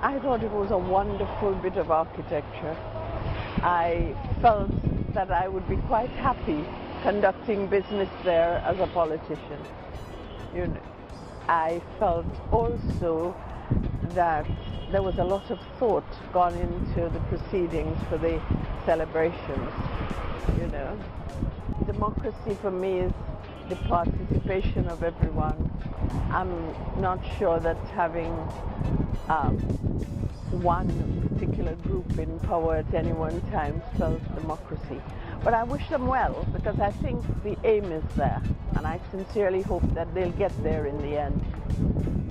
I thought it was a wonderful bit of architecture. I felt that I would be quite happy conducting business there as a politician. You know, I felt also that there was a lot of thought gone into the proceedings for the celebrations. You know, democracy for me is the participation of everyone. I'm not sure that having one particular group in power at any one time spells democracy. But I wish them well, because I think the aim is there, and I sincerely hope that they'll get there in the end.